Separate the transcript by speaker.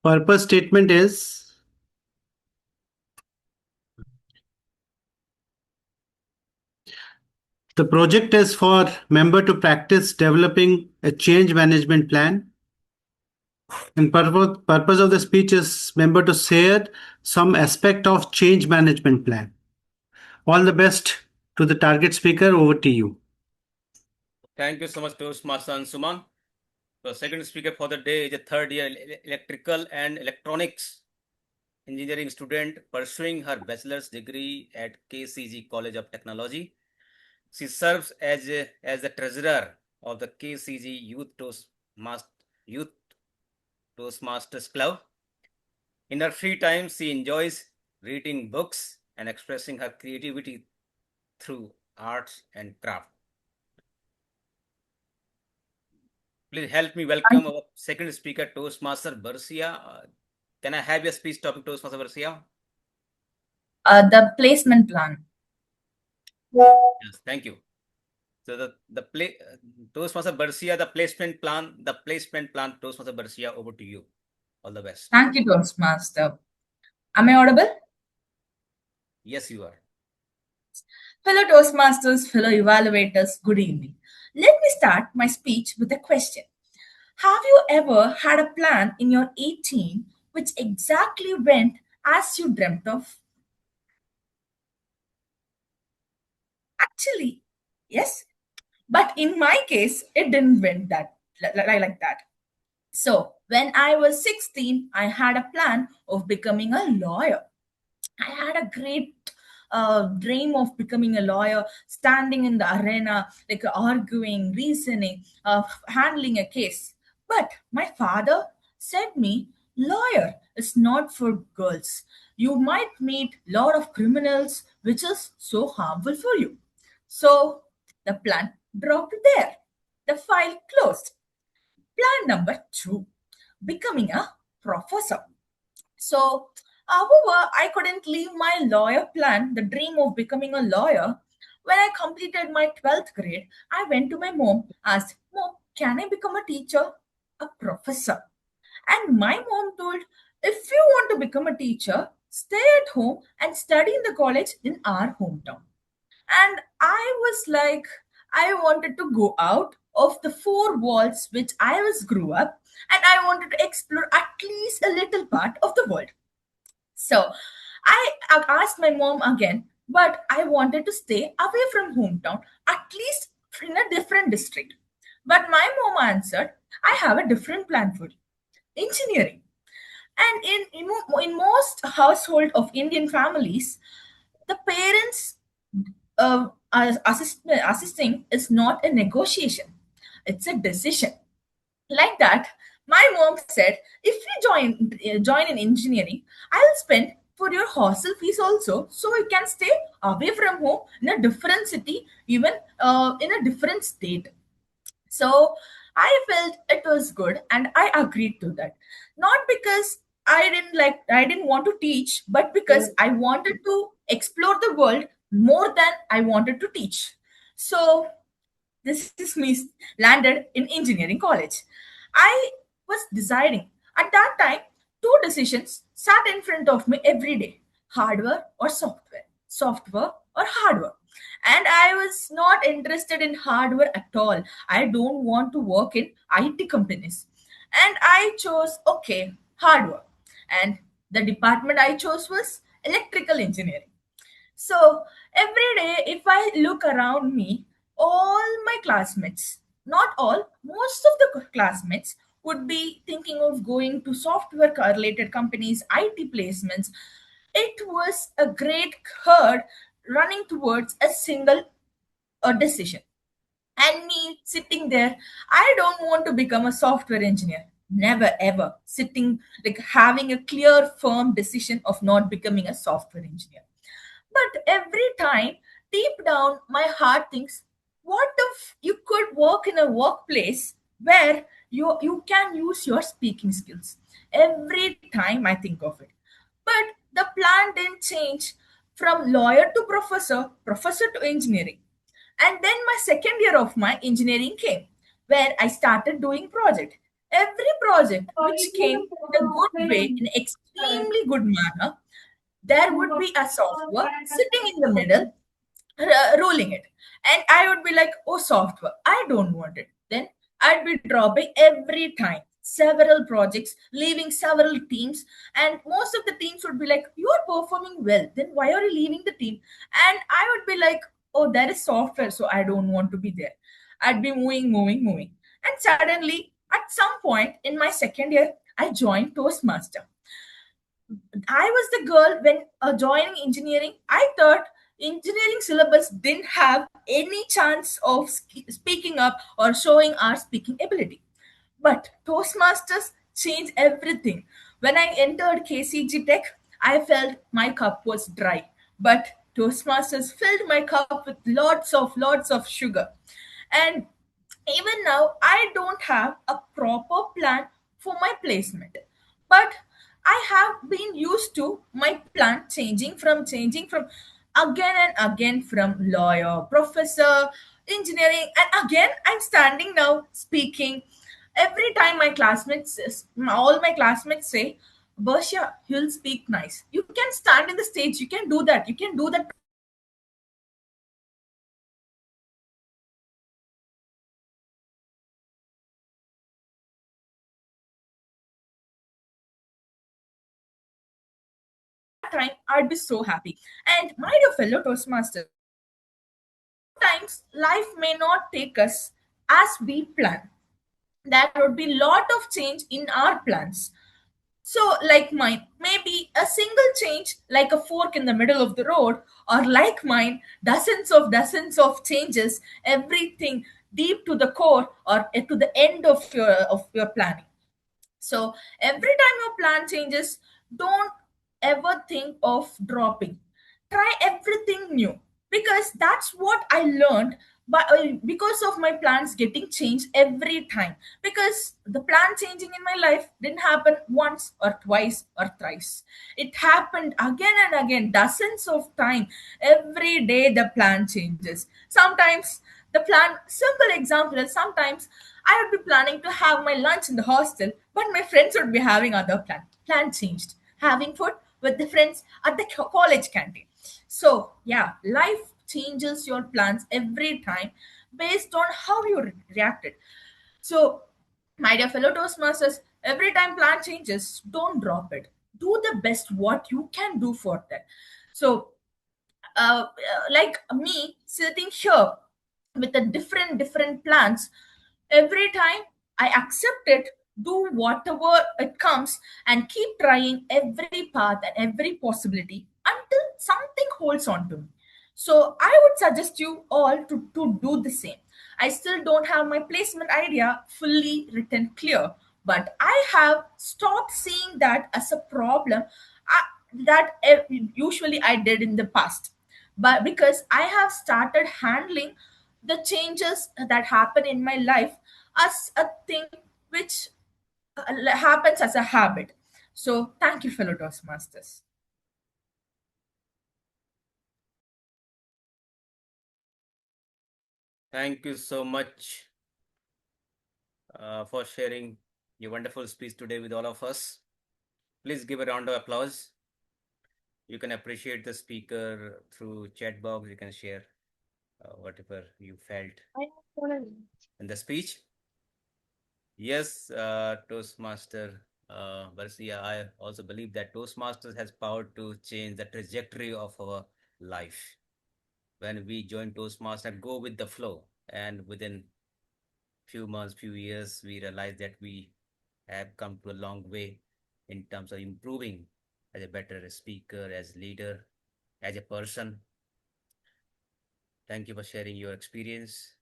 Speaker 1: Purpose statement is the project is for member to practice developing a change management plan. And purpose of the speech is member to share some aspect of change management plan. All the best to the target speaker. Over to you.
Speaker 2: Thank you so much, Toastmaster and Suman. The second speaker for the day is a third year electrical and electronics engineering student pursuing her bachelor's degree at KCG College of Technology. She serves as the treasurer of the KCG Youth Toastmasters Club. In her free time, she enjoys reading books and expressing her creativity through arts and craft. Please help me welcome our second speaker, Toastmaster Bershiya. Can I have your speech topic, Toastmaster Bershiya?
Speaker 3: The placement plan.
Speaker 2: Yes, thank you. So Toastmaster Bershiya, the placement plan, Toastmaster Bershiya, over to you. All the best.
Speaker 3: Thank you, Toastmaster. Am I audible?
Speaker 2: Yes, you are.
Speaker 3: Fellow Toastmasters, fellow evaluators, good evening. Let me start my speech with a question. Have you ever had a plan in your 18 which exactly went as you dreamt of? Actually, yes. But in my case, it didn't went that like that. So when I was 16, I had a plan of becoming a lawyer. I had a great dream of becoming a lawyer, standing in the arena, like arguing, reasoning, handling a case. But my father said me, lawyer is not for girls. You might meet a lot of criminals, which is so harmful for you. So the plan dropped there. The file closed. Plan number 2, becoming a professor. So, however, I couldn't leave my lawyer plan, the dream of becoming a lawyer. When I completed my 12th grade, I went to my mom, asked, Mom, can I become a teacher? A professor. And my mom told, if you want to become a teacher, stay at home and study in the college in our hometown. And I was like, I wanted to go out of the four walls which I was grew up, and I wanted to explore at least a little part of the world. So I asked my mom again, but I wanted to stay away from hometown, at least in a different district. But my mom answered, I have a different plan for you, engineering. And in most household of Indian families, the parents assisting is not a negotiation, it's a decision. Like that, my mom said, if you join in engineering, I'll spend for your hostel fees also, so you can stay away from home in a different city, even in a different state. So I felt it was good and I agreed to that. Not because I didn't want to teach, but because I wanted to explore the world more than I wanted to teach. So this is me landed in engineering college. I was deciding at that time, two decisions sat in front of me every day: hardware or software or hardware. And I was not interested in hardware at all. I don't want to work in IT companies. And I chose, okay, hardware. And the department I chose was electrical engineering. So every day, if I look around me, all my classmates, not all, most of the classmates would be thinking of going to software related companies, IT placements. It was a great herd running towards a single decision. And me sitting there, I don't want to become a software engineer. Never ever sitting like having a clear, firm decision of not becoming a software engineer. But every time, deep down, my heart thinks, what if you could work in a workplace where you can use your speaking skills? Every time I think of it. But the plan didn't change from lawyer to professor, professor to engineering. And then my second year of my engineering came, where I started doing project. Every project which came in a good way, in extremely good manner, there would be a software sitting in the middle, ruling it. And I would be like, oh, software, I don't want it. Then I'd be dropping every time several projects, leaving several teams, and most of the teams would be like, you are performing well, then why are you leaving the team? And I would be like, oh, there is software, so I don't want to be there. I'd be moving. And suddenly, at some point in my second year, I joined Toastmaster. I was the girl when joining engineering. I thought engineering syllabus didn't have any chance of speaking up or showing our speaking ability. But Toastmasters changed everything. When I entered KCG Tech, I felt my cup was dry. But Toastmasters filled my cup with lots of sugar. And even now, I don't have a proper plan for my placement. But I have been used to my plan changing from again and again, from lawyer, professor, engineering, and again I'm standing now speaking. Every time all my classmates say, Bershiya, you'll speak nice. You can stand in the stage. You can do that. You can do that. Time I'd be so happy. And my dear fellow Toastmasters, sometimes life may not take us as we plan. There would be lot of change in our plans. So, like mine, maybe a single change, like a fork in the middle of the road, or like mine, dozens of changes, everything deep to the core or to the end of your planning. So every time your plan changes, don't ever think of dropping. Try everything new, because that's what I learned. But because of my plans getting changed every time, because the plan changing in my life didn't happen once or twice or thrice. It happened again and again, dozens of time. Every day the plan changes. Sometimes the plan, simple example is, sometimes I would be planning to have my lunch in the hostel, but my friends would be having other plan. Plan changed. Having food with the friends at the college canteen. So yeah, life changes your plans every time based on how you reacted. So, my dear fellow Toastmasters, every time plan changes, don't drop it. Do the best what you can do for that. So, like me sitting here with a different plans, every time I accept it, do whatever it comes, and keep trying every path and every possibility until something holds on to me. So I would suggest you all to do the same. I still don't have my placement idea fully written clear, but I have stopped seeing that as a problem that usually I did in the past. But because I have started handling the changes that happen in my life as a thing which happens as a habit. So, thank you, fellow Toastmasters.
Speaker 2: Thank you so much for sharing your wonderful speech today with all of us. Please give a round of applause. You can appreciate the speaker through chat box. You can share whatever you felt in the speech. Yes, Toastmaster Bershiya, I also believe that Toastmasters has power to change the trajectory of our life. When we join Toastmaster, go with the flow, and within few months, few years, we realize that we have come to a long way in terms of improving as a better speaker, as leader, as a person. Thank you for sharing your experience.